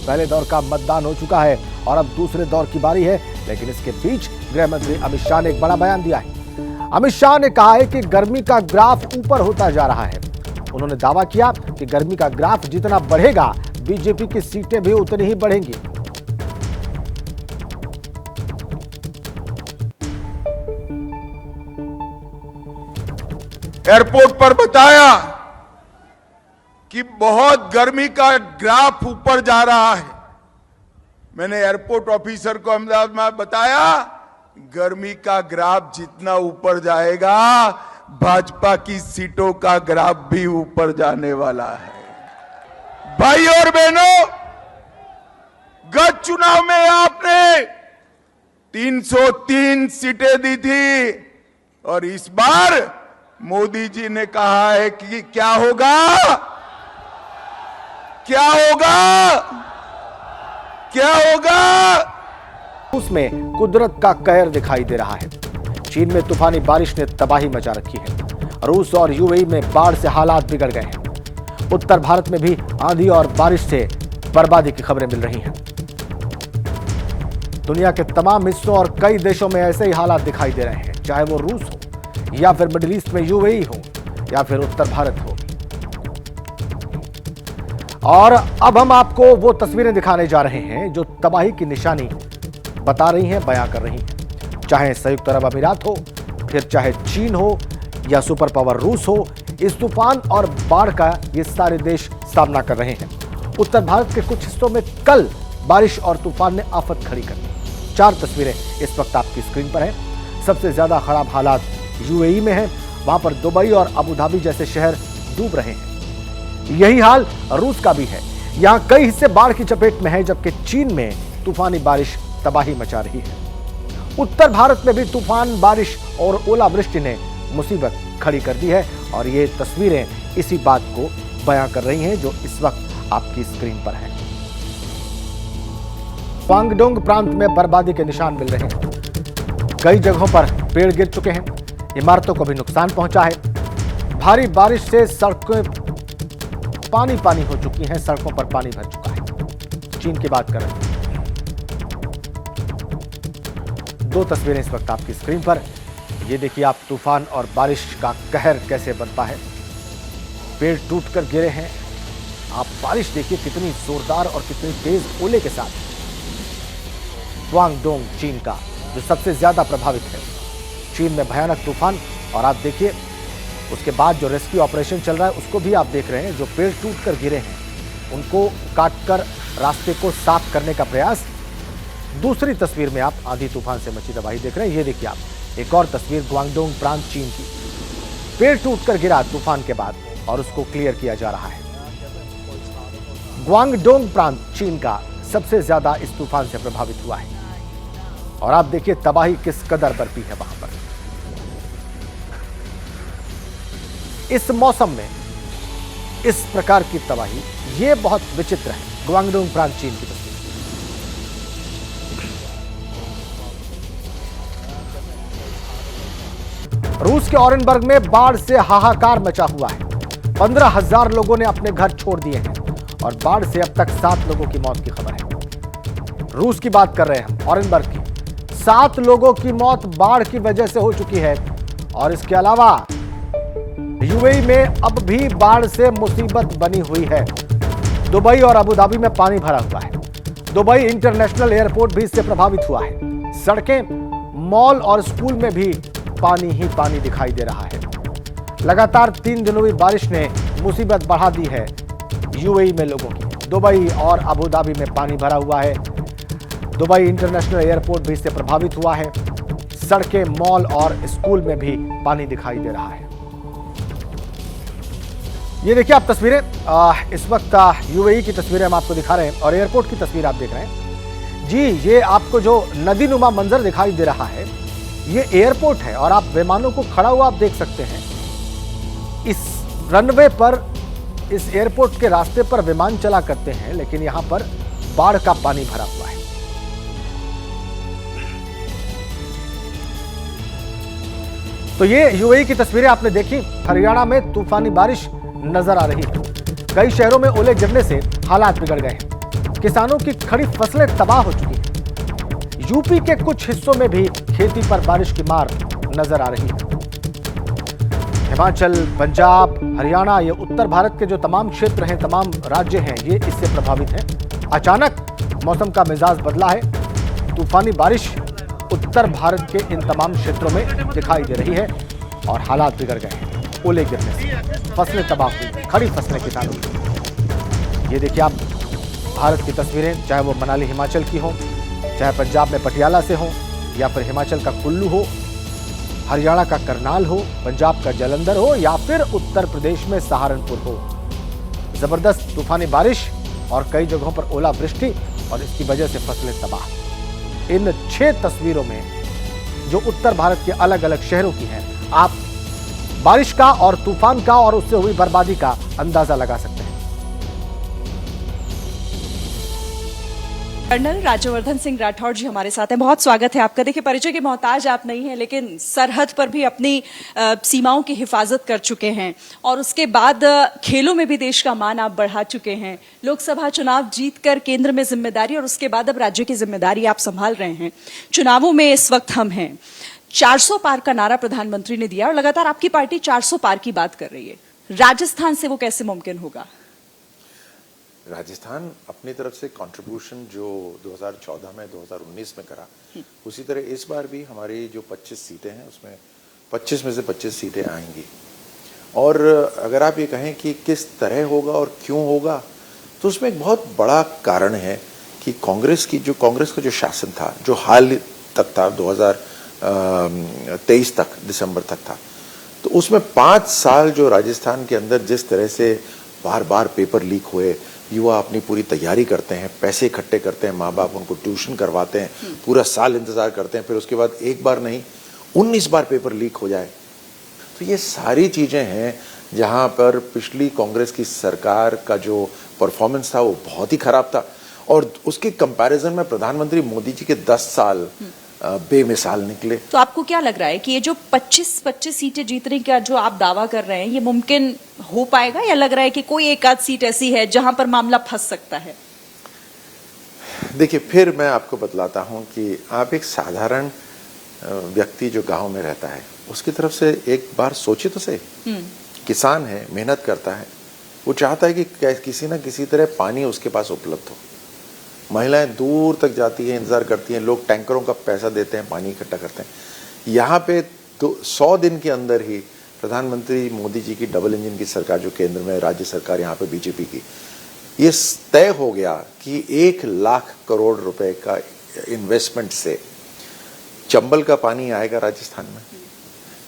पहले दौर का मतदान हो चुका है और अब दूसरे दौर की बारी है, लेकिन इसके बीच गृह मंत्री अमित शाह ने एक बड़ा बयान दिया है। अमित शाह ने कहा है कि गर्मी का ग्राफ ऊपर होता जा रहा है। उन्होंने दावा किया कि गर्मी का ग्राफ जितना बढ़ेगा, बीजेपी की सीटें भी उतनी ही बढ़ेंगी। एयरपोर्ट पर बताया कि बहुत गर्मी का ग्राफ ऊपर जा रहा है। मैंने एयरपोर्ट ऑफिसर को अहमदाबाद में बताया, गर्मी का ग्राफ जितना ऊपर जाएगा, भाजपा की सीटों का ग्राफ भी ऊपर जाने वाला है। भाई और बहनों, गत चुनाव में आपने 303 सीटें दी थी और इस बार मोदी जी ने कहा है कि क्या होगा, क्या होगा, क्या होगा। उसमें कुदरत का कहर दिखाई दे रहा है। चीन में तूफानी बारिश ने तबाही मचा रखी है। रूस और यूएई में बाढ़ से हालात बिगड़ गए हैं। उत्तर भारत में भी आंधी और बारिश से बर्बादी की खबरें मिल रही हैं। दुनिया के तमाम हिस्सों और कई देशों में ऐसे ही हालात दिखाई दे रहे हैं, चाहे वो रूस हो या फिर मिडिल ईस्ट में यूएई हो या फिर उत्तर भारत हो। और अब हम आपको वो तस्वीरें दिखाने जा रहे हैं जो तबाही की निशानी बता रही हैं, बयां कर रही हैं। चाहे संयुक्त अरब अमीरात हो, फिर चाहे चीन हो या सुपर पावर रूस हो, इस तूफान और बाढ़ का ये सारे देश सामना कर रहे हैं। उत्तर भारत के कुछ हिस्सों में कल बारिश और तूफान ने आफत खड़ी कर दी। 4 तस्वीरें इस वक्त आपकी स्क्रीन पर हैं। सबसे ज्यादा खराब हालात यूएई में है। वहां पर दुबई और अबू धाबी जैसे शहर डूब रहे हैं। यही हाल रूस का भी है। यहां कई हिस्से बाढ़ की चपेट में हैं, जबकि चीन में तूफानी बारिश तबाही मचा रही है। उत्तर भारत में भी तूफान, बारिश और ओलावृष्टि ने मुसीबत खड़ी कर दी है और ये तस्वीरें इसी बात को बयां कर रही हैं जो इस वक्त आपकी स्क्रीन पर है। ग्वांगडोंग प्रांत में बर्बादी के निशान मिल रहे हैं। कई जगहों पर पेड़ गिर चुके हैं, इमारतों को भी नुकसान पहुंचा है। भारी बारिश से सड़कें पानी पानी हो चुकी हैं, सड़कों पर पानी भर चुका है। चीन की बात कर रहे हैं। 2 तस्वीरें इस वक्त आपकी स्क्रीन पर। ये देखिए आप, तूफान और बारिश का कहर कैसे बनता है। पेड़ टूटकर गिरे हैं। आप बारिश देखिए कितनी जोरदार और कितनी तेज ओले के साथ। ग्वांगडोंग चीन का जो सबसे ज्यादा प्रभावित है। चीन में भयानक तूफान और आप देखिए उसके बाद जो रेस्क्यू ऑपरेशन चल रहा है उसको भी आप देख रहे हैं। जो पेड़ टूटकर गिरे हैं उनको काटकर रास्ते को साफ करने का प्रयास। दूसरी तस्वीर में आप आंधी तूफान से मची तबाही देख रहे हैं। ये देखिए आप एक और तस्वीर ग्वांगडोंग प्रांत चीन की। पेड़ टूटकर गिरा तूफान के बाद और उसको क्लियर किया जा रहा है। ग्वांगडोंग प्रांत चीन का सबसे ज्यादा इस तूफान से प्रभावित हुआ है और आप देखिए तबाही किस कदर बरपी है वहां पर। इस मौसम में इस प्रकार की तबाही, ये बहुत विचित्र है। ग्वांगडोंग प्रांत चीन की तस्वीर। रूस के ऑरेनबर्ग में बाढ़ से हाहाकार मचा हुआ है। 15,000 लोगों ने अपने घर छोड़ दिए हैं और बाढ़ से अब तक 7 लोगों की मौत की खबर है। रूस की बात कर रहे हैं हम, ऑरेनबर्ग की। 7 लोगों की मौत बाढ़ की वजह से हो चुकी है और इसके अलावा यूएई में अब भी बाढ़ से मुसीबत बनी हुई है। दुबई और अबू धाबी में पानी भरा हुआ है। दुबई इंटरनेशनल एयरपोर्ट भी इससे प्रभावित हुआ है। सड़कें, मॉल और स्कूल में भी पानी ही पानी दिखाई दे रहा है। लगातार 3 दिनों की बारिश ने मुसीबत बढ़ा दी है यूएई में लोगों की। दुबई और अबू धाबी में पानी भरा हुआ है। दुबई इंटरनेशनल एयरपोर्ट भी इससे प्रभावित हुआ है। सड़कें, मॉल और स्कूल में भी पानी दिखाई दे रहा है। ये देखिए आप तस्वीरें, इस वक्त यूएई की तस्वीरें हम आपको दिखा रहे हैं और एयरपोर्ट की तस्वीर आप देख रहे हैं। जी, ये आपको जो नदी नुमा मंजर दिखाई दे रहा है, ये एयरपोर्ट है और आप विमानों को खड़ा हुआ आप देख सकते हैं। इस रनवे पर, इस एयरपोर्ट के रास्ते पर विमान चला करते हैं, लेकिन यहां पर बाढ़ का पानी भरा हुआ है। तो ये यूएई की तस्वीरें आपने देखी। हरियाणा में तूफानी बारिश नजर आ रही है। कई शहरों में ओले गिरने से हालात बिगड़ गए हैं। किसानों की खड़ी फसलें तबाह हो चुकी हैं। यूपी के कुछ हिस्सों में भी खेती पर बारिश की मार नजर आ रही है। हिमाचल, पंजाब, हरियाणा, ये उत्तर भारत के जो तमाम क्षेत्र हैं, तमाम राज्य हैं, ये इससे प्रभावित हैं। अचानक मौसम का मिजाज बदला है। तूफानी बारिश उत्तर भारत के इन तमाम क्षेत्रों में दिखाई दे रही है और हालात बिगड़ गए हैं। ओले गिरने से फसलें तबाह हुई, खड़ी फसलें किसानों की। ये देखिए आप भारत की तस्वीरें, चाहे वो मनाली हिमाचल की हो, चाहे पंजाब में पटियाला से हो, या फिर हिमाचल का कुल्लू हो, हरियाणा का करनाल हो, पंजाब का जालंधर हो, या फिर उत्तर प्रदेश में सहारनपुर हो। जबरदस्त तूफानी बारिश और कई जगहों पर ओलावृष्टि और इसकी वजह से फसलें तबाह। इन 6 तस्वीरों में जो उत्तर भारत के अलग अलग शहरों की हैं, आप बारिश का और तूफान का और उससे हुई बर्बादी का अंदाजा लगा सकते हैं। कर्नल राज्यवर्धन सिंह राठौड़ जी हमारे साथ हैं। बहुत स्वागत है आपका। देखिए, परिचय के मोहताज आप नहीं हैं, लेकिन सरहद पर भी अपनी सीमाओं की हिफाजत कर चुके हैं और उसके बाद खेलों में भी देश का मान आप बढ़ा चुके हैं। लोकसभा चुनाव जीतकर केंद्र में जिम्मेदारी और उसके बाद अब राज्य की जिम्मेदारी आप संभाल रहे हैं। चुनावों में इस वक्त हम हैं। 400 पार का नारा प्रधानमंत्री ने दिया और लगातार आपकी पार्टी 400 पार की बात कर रही है। राजस्थान से वो कैसे मुमकिन होगा? राजस्थान अपनी तरफ से कंट्रीब्यूशन जो 2014 में 2019 में करा, उसी तरह इस बार भी हमारी जो 25 सीटें हैं उसमें 25 में से 25 सीटें आएंगी। और अगर आप ये कहें कि किस तरह होगा और क्यों होगा, तो उसमें एक बहुत बड़ा कारण है कि कांग्रेस का जो शासन था, जो हाल तक था 2023 तक, दिसंबर तक था, तो उसमें 5 साल जो राजस्थान के अंदर जिस तरह से बार बार पेपर लीक हुए, युवा अपनी पूरी तैयारी करते हैं, पैसे इकट्ठे करते हैं, माँ बाप उनको ट्यूशन करवाते हैं, पूरा साल इंतजार करते हैं, फिर उसके बाद एक बार नहीं 19 बार पेपर लीक हो जाए। तो ये सारी चीजें हैं जहां पर पिछली कांग्रेस की सरकार का जो परफॉर्मेंस था वो बहुत ही खराब था, और उसके कंपैरिजन में प्रधानमंत्री मोदी जी के 10 साल बेमिसाल निकले। तो आपको क्या लग रहा है कि ये जो 25 सीटें जीतने का जो आप दावा कर रहे हैं, ये मुमकिन हो पाएगा, या लग रहा है कि कोई एक आध सीट ऐसी है जहां पर मामला फंस सकता है? देखिए, फिर मैं आपको बतलाता हूं कि आप एक साधारण व्यक्ति जो गांव में रहता है, उसकी तरफ से एक बार सोचे तो सही। किसान है, मेहनत करता है, वो चाहता है कि किसी ना किसी तरह पानी उसके पास उपलब्ध हो। महिलाएं दूर तक जाती हैं, इंतजार करती हैं, लोग टैंकरों का पैसा देते हैं, पानी इकट्ठा करते हैं। यहाँ पे तो 100 दिन के अंदर ही प्रधानमंत्री मोदी जी की डबल इंजन की सरकार, जो केंद्र में, राज्य सरकार यहाँ पे बीजेपी की, ये तय हो गया कि 1 लाख करोड़ रुपए का इन्वेस्टमेंट से चंबल का पानी आएगा राजस्थान में,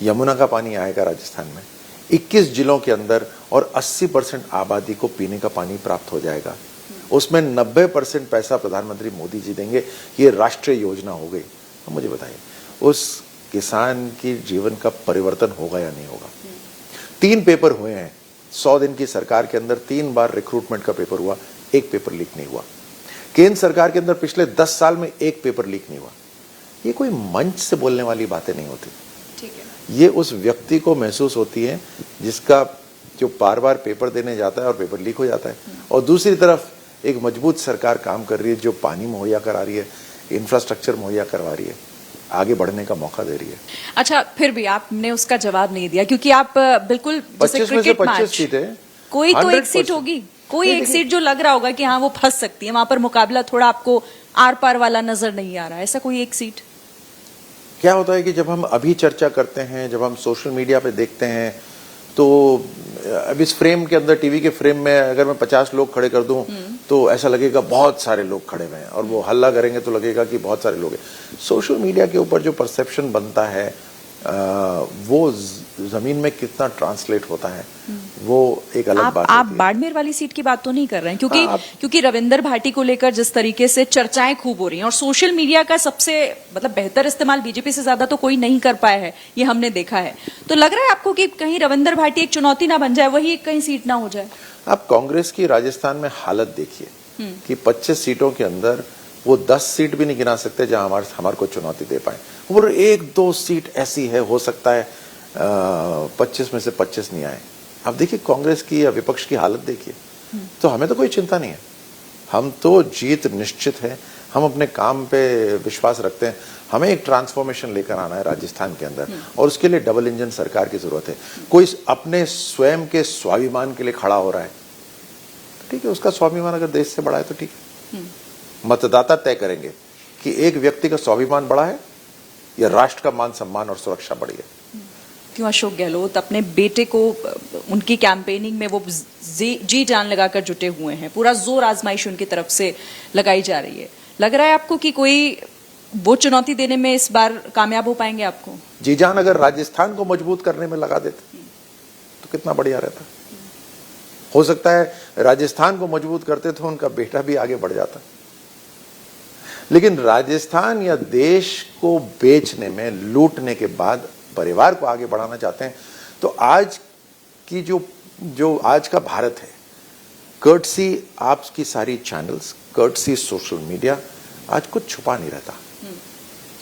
यमुना का पानी आएगा राजस्थान में, 21 जिलों के अंदर, और 80% आबादी को पीने का पानी प्राप्त हो जाएगा। उसमें 90% पैसा प्रधानमंत्री मोदी जी देंगे। ये राष्ट्रीय योजना हो गई। तो मुझे बताइए, उस किसान की जीवन का परिवर्तन होगा या नहीं होगा? 3 पेपर हुए हैं 100 दिन की सरकार के अंदर, 3 बार रिक्रूटमेंट का पेपर हुआ, 1 पेपर लीक नहीं हुआ। केंद्र सरकार के अंदर पिछले 10 साल में 1 पेपर लीक नहीं हुआ। ये कोई मंच से बोलने वाली बातें नहीं होती। ठीक है। ये उस व्यक्ति को महसूस होती है जिसका जो बार बार पेपर देने जाता है और पेपर लीक हो जाता है, और दूसरी तरफ एक मजबूत सरकार काम कर रही है, जो पानी मुहैया करा रही है, इंफ्रास्ट्रक्चर मुहैया करवा रही है, आगे बढ़ने का मौका दे रही है। अच्छा, फिर भी आपने उसका जवाब नहीं दिया, क्योंकि आप बिल्कुल जैसे क्रिकेट मैच, सीटें, कोई तो एक सीट होगी, कोई एक सीट जो लग रहा होगा कि हाँ वो फंस सकती है, वहां पर मुकाबला थोड़ा आपको आर पार वाला नजर नहीं आ रहा है, ऐसा कोई एक सीट? क्या होता है कि जब हम अभी चर्चा करते हैं, जब हम सोशल मीडिया पे देखते हैं, तो अब इस फ्रेम के अंदर, टीवी के फ्रेम में अगर मैं 50 लोग खड़े कर दूं तो ऐसा लगेगा बहुत सारे लोग खड़े हुए हैं, और वो हल्ला करेंगे तो लगेगा कि बहुत सारे लोग हैं। सोशल मीडिया के ऊपर जो परसेप्शन बनता है, वो जमीन में कितना ट्रांसलेट होता है, वो एक अलग बात आप होती है। बाड़मेर वाली सीट की बात तो नहीं कर रहे हैं, क्योंकि रविंदर भाटी को लेकर जिस तरीके से चर्चाएं खूब हो रही हैं, और सोशल मीडिया का सबसे मतलब बेहतर इस्तेमाल बीजेपी से ज्यादा तो कोई नहीं कर पाया है, ये हमने देखा है। तो लग रहा है आपको कि कहीं रविंदर भाटी एक चुनौती ना बन जाए, वही कहीं सीट ना हो जाए? आप कांग्रेस की राजस्थान में हालत देखिए कि 25 सीटों के अंदर वो 10 सीट भी नहीं गिना सकते जहां हमारे को चुनौती दे पाए, और 1-2 सीट ऐसी है, हो सकता है 25 में से 25 नहीं आए। अब देखिए कांग्रेस की या विपक्ष की हालत देखिए, तो हमें तो कोई चिंता नहीं है। हम तो जीत निश्चित है। हम अपने काम पे विश्वास रखते हैं। हमें एक ट्रांसफॉर्मेशन लेकर आना है राजस्थान के अंदर, और उसके लिए डबल इंजन सरकार की जरूरत है। कोई अपने स्वयं के स्वाभिमान के लिए खड़ा हो रहा है, ठीक है, उसका स्वाभिमान अगर देश से बड़ा है तो ठीक है। मतदाता तय करेंगे कि एक व्यक्ति का स्वाभिमान बड़ा है या राष्ट्र का मान सम्मान और सुरक्षा बड़ी है। क्यों अशोक गहलोत अपने बेटे को उनकी कैंपेनिंग में वो जी जान लगाकर जुटे हुए हैं, पूरा जोर आजमाइश उनकी तरफ से लगाई जा रही है। लग रहा है आपको कि कोई वो चुनौती देने में इस बार कामयाब हो पाएंगे आपको? जी जान अगर राजस्थान को मजबूत करने में लगा देते तो कितना बढ़िया रहता। हो सकता है राजस्थान को मजबूत करते तो उनका बेटा भी आगे बढ़ जाता। लेकिन राजस्थान या देश को बेचने में, लूटने के बाद परिवार को आगे बढ़ाना चाहते हैं। तो आज की जो आज का भारत है, कर्टसी आपकी सारी चैनल्स, कर्टसी सोशल मीडिया, आज कुछ छुपा नहीं रहता,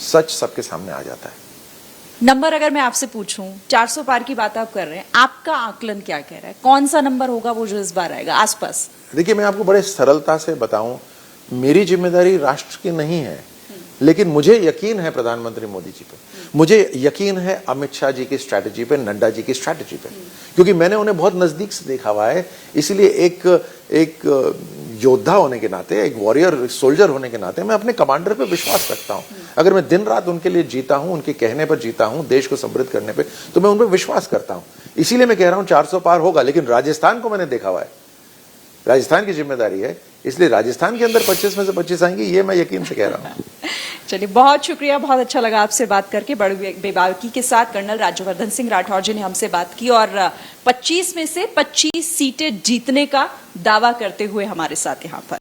सच सबके सामने आ जाता है। नंबर अगर मैं आपसे पूछूं, 400 पार की बात आप कर रहे हैं, आपका आकलन क्या कह रहा है? कौन सा नंबर होगा वो जो इस बार आएगा आसपास? देखिए, मैं आपको बड़े सरलता से बताऊं, मेरी जिम्मेदारी राष्ट्र की नहीं है, लेकिन मुझे यकीन है प्रधानमंत्री मोदी जी पे, मुझे यकीन है अमित शाह जी की स्ट्रैटेजी पे, नड्डा जी की स्ट्रैटेजी पे, क्योंकि मैंने उन्हें बहुत नजदीक से देखा हुआ है। इसलिए एक योद्धा होने के नाते, एक वॉरियर सोल्जर होने के नाते मैं अपने कमांडर पे विश्वास रखता हूं। अगर मैं दिन रात उनके लिए जीता हूं, उनके कहने पर जीता हूं, देश को समृद्ध करने पे, तो मैं उन पर विश्वास करता हूं। इसीलिए मैं कह रहा हूं 400 पार होगा। लेकिन राजस्थान को मैंने देखा हुआ है, राजस्थान की जिम्मेदारी है, इसलिए राजस्थान के अंदर 25 में से 25 आएंगी, ये मैं यकीन से कह रहा हूं। चलिए, बहुत शुक्रिया, बहुत अच्छा लगा आपसे बात करके। बड़ी बेबाकी के साथ कर्नल राज्यवर्धन सिंह राठौर जी ने हमसे बात की और 25 में से 25 सीटें जीतने का दावा करते हुए हमारे साथ यहाँ पर।